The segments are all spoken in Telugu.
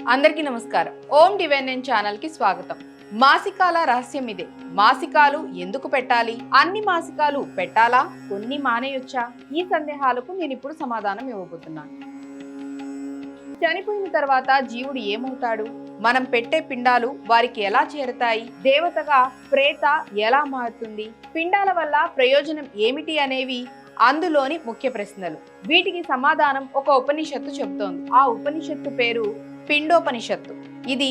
అందరికీ నమస్కారం. ఓం డివైన్ నైన్ ఛానల్ కి స్వాగతం. మాసికాల రహస్యం ఇదే. మాసికాలు ఎందుకు పెట్టాలి? అన్ని మాసికాలు పెట్టాలా? కొన్ని మానేయొచ్చా? ఈ సందేహాలకు నేను ఇప్పుడు సమాధానం ఇవ్వబోతున్నాను. చనిపోయిన తర్వాత జీవుడు ఏమవుతాడు? మనం పెట్టే పిండాలు వారికి ఎలా చేరతాయి? దేవతగా ప్రేత ఎలా మారుతుంది? పిండాల వల్ల ప్రయోజనం ఏమిటి అనేవి అందులోని ముఖ్య ప్రశ్నలు. వీటికి సమాధానం ఒక ఉపనిషత్తు చెబుతోంది. ఆ ఉపనిషత్తు పేరు పిండోపనిషత్తు. ఇది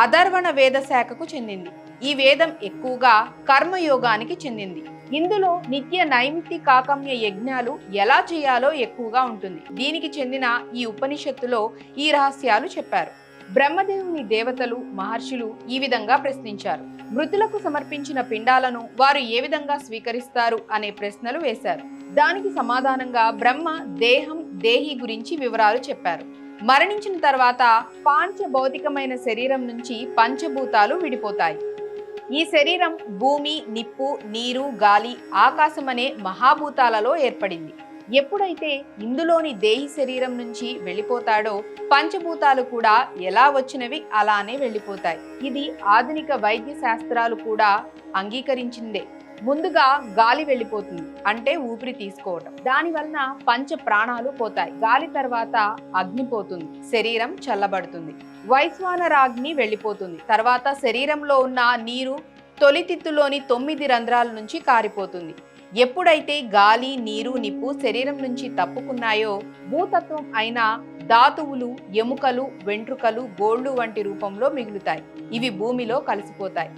అధర్వణ వేద శాఖకు చెందింది. ఈ వేదం ఎక్కువగా కర్మయోగానికి చెందింది. ఇందులో నిత్య నైమిత్తి కాకమ్య యజ్ఞాలు ఎలా చేయాలో ఎక్కువగా ఉంటుంది. దీనికి చెందిన ఈ ఉపనిషత్తులో ఈ రహస్యాలు చెప్పారు. బ్రహ్మదేవుని దేవతలు మహర్షులు ఈ విధంగా ప్రశ్నించారు. మృతులకు సమర్పించిన పిండాలను వారు ఏ విధంగా స్వీకరిస్తారు అనే ప్రశ్నలు వేశారు. దానికి సమాధానంగా బ్రహ్మ దేహం దేహి గురించి వివరాలు చెప్పారు. మరణించిన తర్వాత పాంచభౌతికమైన శరీరం నుంచి పంచభూతాలు విడిపోతాయి. ఈ శరీరం భూమి, నిప్పు, నీరు, గాలి, ఆకాశం అనే మహాభూతాలలో ఏర్పడింది. ఎప్పుడైతే ఇందులోని దేహి శరీరం నుంచి వెళ్ళిపోతాడో పంచభూతాలు కూడా ఎలా వచ్చినవి అలానే వెళ్ళిపోతాయి. ఇది ఆధునిక వైద్య శాస్త్రాలు కూడా అంగీకరించిందే. ముందుగా గాలి వెళ్ళిపోతుంది, అంటే ఊపిరి తీసుకోవటం. దాని వలన పంచ ప్రాణాలు పోతాయి. గాలి తర్వాత అగ్ని పోతుంది, శరీరం చల్లబడుతుంది. వైశ్వానరాగ్ని వెళ్ళిపోతుంది. తర్వాత శరీరంలో ఉన్న నీరు తొలితిత్తులోని 9 రంధ్రాల నుంచి కారిపోతుంది. ఎప్పుడైతే గాలి, నీరు, నిప్పు శరీరం నుంచి తప్పుకున్నాయో భూతత్వం అయిన ధాతువులు ఎముకలు, వెంట్రుకలు, గోళ్లు వంటి రూపంలో మిగులుతాయి. ఇవి భూమిలో కలిసిపోతాయి.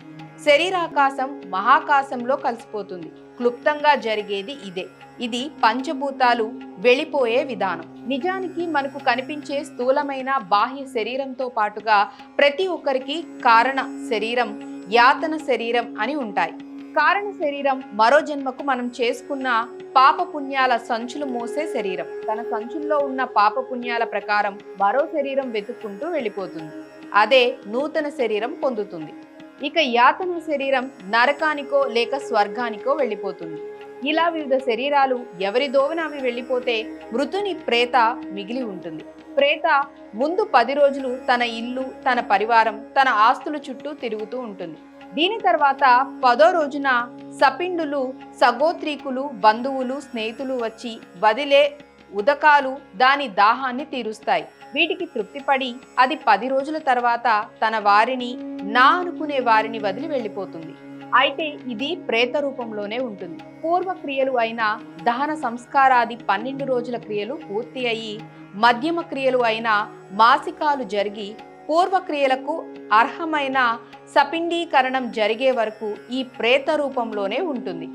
శరీరాకాశం మహాకాశంలో కలిసిపోతుంది. క్లుప్తంగా జరిగేది ఇదే. ఇది పంచభూతాలు వెళ్ళిపోయే విధానం. నిజానికి మనకు కనిపించే స్థూలమైన బాహ్య శరీరంతో పాటుగా ప్రతి ఒక్కరికి కారణ శరీరం, యాతన శరీరం అని ఉంటాయి. కారణ శరీరం మరో జన్మకు మనం చేసుకున్న పాపపుణ్యాల సంచులు మోసే శరీరం. తన సంచుల్లో ఉన్న పాపపుణ్యాల ప్రకారం మరో శరీరం వెతుక్కుంటూ వెళ్ళిపోతుంది. అదే నూతన శరీరం పొందుతుంది. ఇక యాతన శరీరం నరకానికో లేక స్వర్గానికో వెళ్ళిపోతుంది. ఇలా వివిధ శరీరాలు ఎవరి దోవన అవి వెళ్ళిపోతే మృతుని ప్రేత మిగిలి ఉంటుంది. ప్రేత ముందు 10 రోజులు తన ఇల్లు, తన పరివారం, తన ఆస్తుల చుట్టూ తిరుగుతూ ఉంటుంది. దీని తర్వాత 10వ రోజున సపిండులు, సగోత్రీకులు, బంధువులు, స్నేహితులు వచ్చి వదిలే ఉదకాలు దాని దాహాన్ని తీరుస్తాయి. వీటికి తృప్తిపడి అది 10 రోజుల తర్వాత తన వారిని, నా అనుకునే వారిని వదిలి వెళ్ళిపోతుంది. అయితే ఇది ప్రేత రూపంలోనే ఉంటుంది. పూర్వ క్రియలు అయిన దహన సంస్కారాది 12 రోజుల క్రియలు పూర్తి అయ్యి మధ్యమ క్రియలు అయిన మాసికాలు జరిగి పూర్వ క్రియలకు అర్హమైన సపిండీకరణం జరిగే వరకు ఈ ప్రేత రూపంలోనే ఉంటుంది.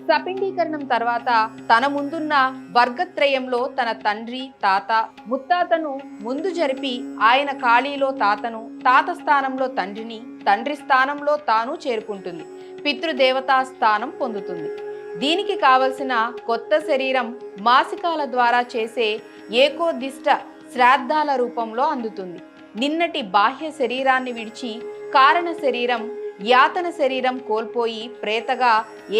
సపిండీకరణం తర్వాత తన ముందున్న వర్గత్రయంలో తన తండ్రి, తాత, ముత్తాతను ముందు జరిపి ఆయన ఖాళీలో తాతను, తాత స్థానంలో తండ్రిని, తండ్రి స్థానంలో తాను చేరుకుంటుంది. పితృదేవతా స్థానం పొందుతుంది. దీనికి కావలసిన కొత్త శరీరం మాసికాల ద్వారా చేసే ఏకోదిష్ట శ్రాద్ధాల రూపంలో అందుతుంది. నిన్నటి బాహ్య శరీరాన్ని విడిచి కారణ శరీరం, యాతన శరీరం కోల్పోయి ప్రేతగా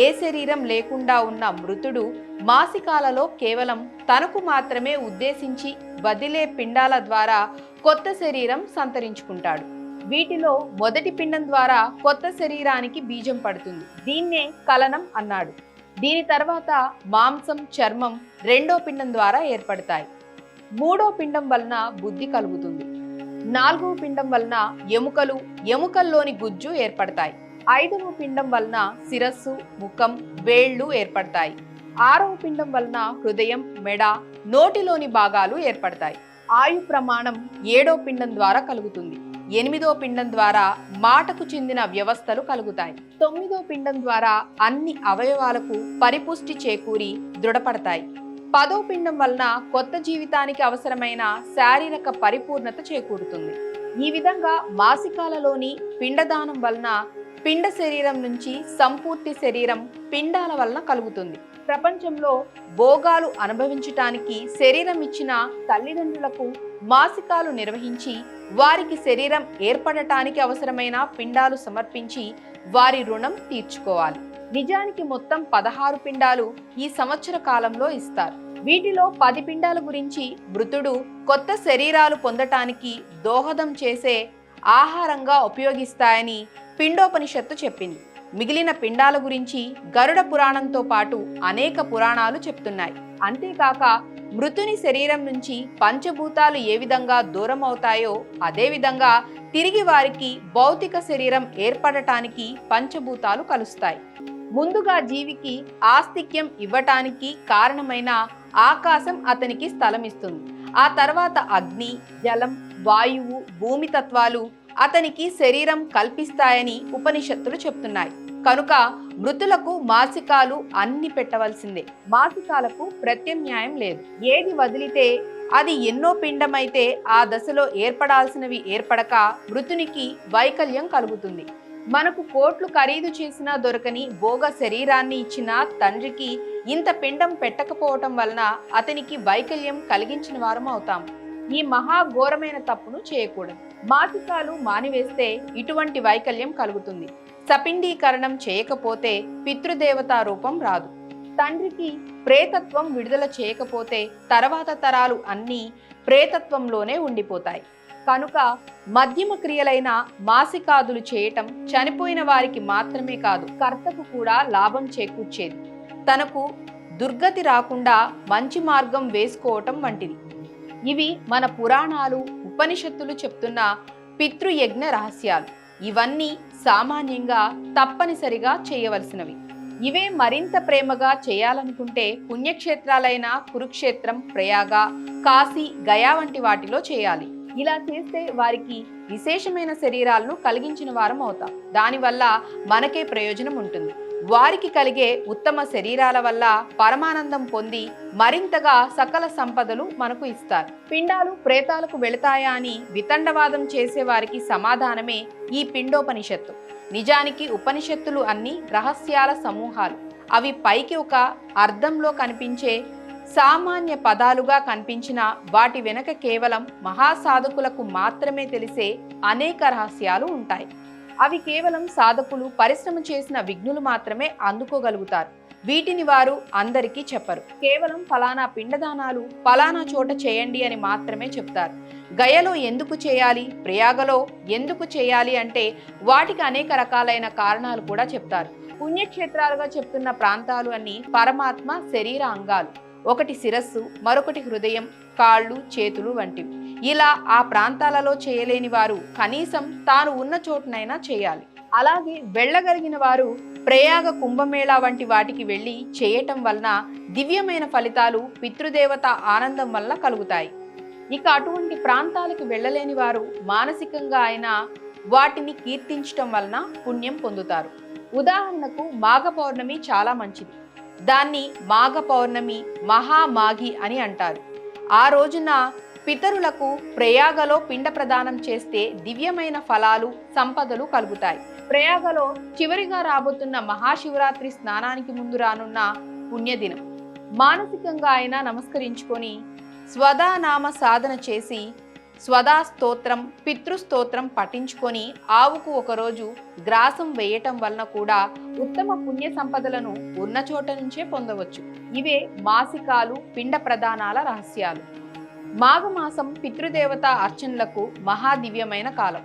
ఏ శరీరం లేకుండా ఉన్న మృతుడు మాసికాలలో కేవలం తనకు మాత్రమే ఉద్దేశించి వదిలే పిండాల ద్వారా కొత్త శరీరం సంతరించుకుంటాడు. వీటిలో మొదటి పిండం ద్వారా కొత్త శరీరానికి బీజం పడుతుంది. దీన్నే కలనం అన్నాడు. దీని తర్వాత మాంసం, చర్మం రెండో పిండం ద్వారా ఏర్పడతాయి. మూడో పిండం వలన బుద్ధి కలుగుతుంది. 4వ పిండం వలన ఎముకలు, ఎముకల్లోని గుజ్జు ఏర్పడతాయి. 5వ పిండం వలన శిరస్సు, ముఖం, వేళ్లు ఏర్పడతాయి. 6వ పిండం వలన హృదయం, మెడ, నోటిలోని భాగాలు ఏర్పడతాయి. ఆయు ప్రమాణం 7వ పిండం ద్వారా కలుగుతుంది. 8వ పిండం ద్వారా మాటకు చెందిన వ్యవస్థలు కలుగుతాయి. 9వ పిండం ద్వారా అన్ని అవయవాలకు పరిపుష్టి చేకూరి దృఢపడతాయి. 10వ పిండం వలన కొత్త జీవితానికి అవసరమైన శారీరక పరిపూర్ణత చేకూరుతుంది. ఈ విధంగా మాసికాలలోని పిండదానం వలన పిండ శరీరం నుంచి సంపూర్తి శరీరం పిండాల వలన కలుగుతుంది. ప్రపంచంలో భోగాలు అనుభవించటానికి శరీరం ఇచ్చిన తల్లిదండ్రులకు మాసికాలు నిర్వహించి వారికి శరీరం ఏర్పడటానికి అవసరమైన పిండాలు సమర్పించి వారి రుణం తీర్చుకోవాలి. నిజానికి మొత్తం 16 పిండాలు ఈ సంవత్సర కాలంలో ఇస్తారు. వీటిలో 10 పిండాల గురించి మృతుడు కొత్త శరీరాలు పొందటానికి దోహదం చేసే ఆహారంగా ఉపయోగిస్తాయని పిండోపనిషత్తు చెప్పింది. మిగిలిన పిండాల గురించి గరుడ పురాణంతో పాటు అనేక పురాణాలు చెప్తున్నాయి. అంతేకాక మృతుని శరీరం నుంచి పంచభూతాలు ఏ విధంగా దూరం అవుతాయో అదేవిధంగా తిరిగి వారికి భౌతిక శరీరం ఏర్పడటానికి పంచభూతాలు కలుస్తాయి. ముందుగా జీవికి ఆస్తిక్యం ఇవ్వటానికి కారణమైన ఆకాశం అతనికి స్థలం ఇస్తుంది. ఆ తర్వాత అగ్ని, జలం, వాయువు, భూమి తత్వాలు అతనికి శరీరం కల్పిస్తాయని ఉపనిషత్తులు చెప్తున్నాయి. కనుక మృతులకు మాసికాలు అన్ని పెట్టవలసిందే. మాసికాలకు ప్రత్యామ్నాయం లేదు. ఏది వదిలితే అది ఎన్నో పిండమైతే ఆ దశలో ఏర్పడాల్సినవి ఏర్పడక మృతునికి వైకల్యం కలుగుతుంది. మనకు కోట్లు ఖరీదు చేసినా దొరకని భోగ శరీరాన్ని ఇచ్చిన తండ్రికి ఇంత పిండం పెట్టకపోవటం వలన అతనికి వైకల్యం కలిగించిన వారం అవుతాం. ఈ మహాఘోరమైన తప్పును చేయకూడదు. మాసికాలు మానివేస్తే ఇటువంటి వైకల్యం కలుగుతుంది. సపిండీకరణం చేయకపోతే పితృదేవతా రూపం రాదు. తండ్రికి ప్రేతత్వం విడుదల చేయకపోతే తర్వాత తరాలు అన్నీ ప్రేతత్వంలోనే ఉండిపోతాయి. కనుక మధ్యమ క్రియలైన మాసికాదులు చేయటం చనిపోయిన వారికి మాత్రమే కాదు, కర్తకు కూడా లాభం చేకూర్చేది. తనకు దుర్గతి రాకుండా మంచి మార్గం వేసుకోవటం వంటిది. ఇవి మన పురాణాలు, ఉపనిషత్తులు చెప్తున్న పితృయజ్ఞ రహస్యాలు. ఇవన్నీ సామాన్యంగా తప్పనిసరిగా చేయవలసినవి. ఇవే మరింత ప్రేమగా చేయాలనుకుంటే పుణ్యక్షేత్రాలైన కురుక్షేత్రం, ప్రయాగ, కాశీ, గయా వంటి వాటిలో చేయాలి. ఇలా చేస్తే వారికి విశేషమైన శరీరాలను కలిగించిన వారం అవుతాం. దానివల్ల మనకే ప్రయోజనం ఉంటుంది. వారికి కలిగే ఉత్తమ శరీరాల వల్ల పరమానందం పొంది మరింతగా సకల సంపదలు మనకు ఇస్తారు. పిండాలు ప్రేతాలకు వెళతాయా అని వితండవాదం చేసే వారికి సమాధానమే ఈ పిండోపనిషత్తు. నిజానికి ఉపనిషత్తులు అన్ని రహస్యాల సమూహాలు. అవి పైకి ఒక అర్థంలో కనిపించే సామాన్య పదాలుగా కనిపించిన వాటి వెనక కేవలం మహాసాధకులకు మాత్రమే తెలిసే అనేక రహస్యాలు ఉంటాయి. అవి కేవలం సాధకులు, పరిశ్రమ చేసిన విఘ్నులు మాత్రమే అందుకోగలుగుతారు. వీటిని వారు అందరికీ చెప్పరు. కేవలం ఫలానా పిండదానాలు ఫలానా చోట చేయండి అని మాత్రమే చెప్తారు. గయలో ఎందుకు చేయాలి, ప్రయాగలో ఎందుకు చేయాలి అంటే వాటికి అనేక రకాలైన కారణాలు కూడా చెప్తారు. పుణ్యక్షేత్రాలుగా చెప్తున్న ప్రాంతాలు అన్ని పరమాత్మ శరీర అంగాలు. ఒకటి శిరస్సు, మరొకటి హృదయం, కాళ్ళు, చేతులు వంటివి. ఇలా ఆ ప్రాంతాలలో చేయలేని వారు కనీసం తాను ఉన్న చోటునైనా చేయాలి. అలాగే వెళ్ళగలిగిన వారు ప్రయాగ, కుంభమేళా వంటి వాటికి వెళ్ళి చేయటం వలన దివ్యమైన ఫలితాలు పితృదేవత ఆనందం వల్ల కలుగుతాయి. ఇక అటువంటి ప్రాంతాలకు వెళ్ళలేని వారు మానసికంగా అయినా వాటిని కీర్తించటం వలన పుణ్యం పొందుతారు. ఉదాహరణకు మాఘ పౌర్ణమి చాలా మంచిది. దాన్ని మాఘ పౌర్ణమి, మహామాఘి అని అంటారు. ఆ రోజున పితరులకు ప్రయాగలో పిండ ప్రదానం చేస్తే దివ్యమైన ఫలాలు, సంపదలు కలుగుతాయి. ప్రయాగలో చివరిగా రాబోతున్న మహాశివరాత్రి స్నానానికి ముందు రానున్న పుణ్యదినం. మానసికంగా అయినా నమస్కరించుకొని స్వదానామ సాధన చేసి స్వదా స్తోత్రం, పితృస్తోత్రం పఠించుకొని ఆవుకు ఒకరోజు గ్రాసం వేయటం వలన కూడా ఉత్తమ పుణ్య సంపదలను ఉన్న చోట నుంచే పొందవచ్చు. ఇవే మాసికాలు, పిండ ప్రదానాల రహస్యాలు. మాఘమాసం పితృదేవత అర్చనలకు మహాదివ్యమైన కాలం.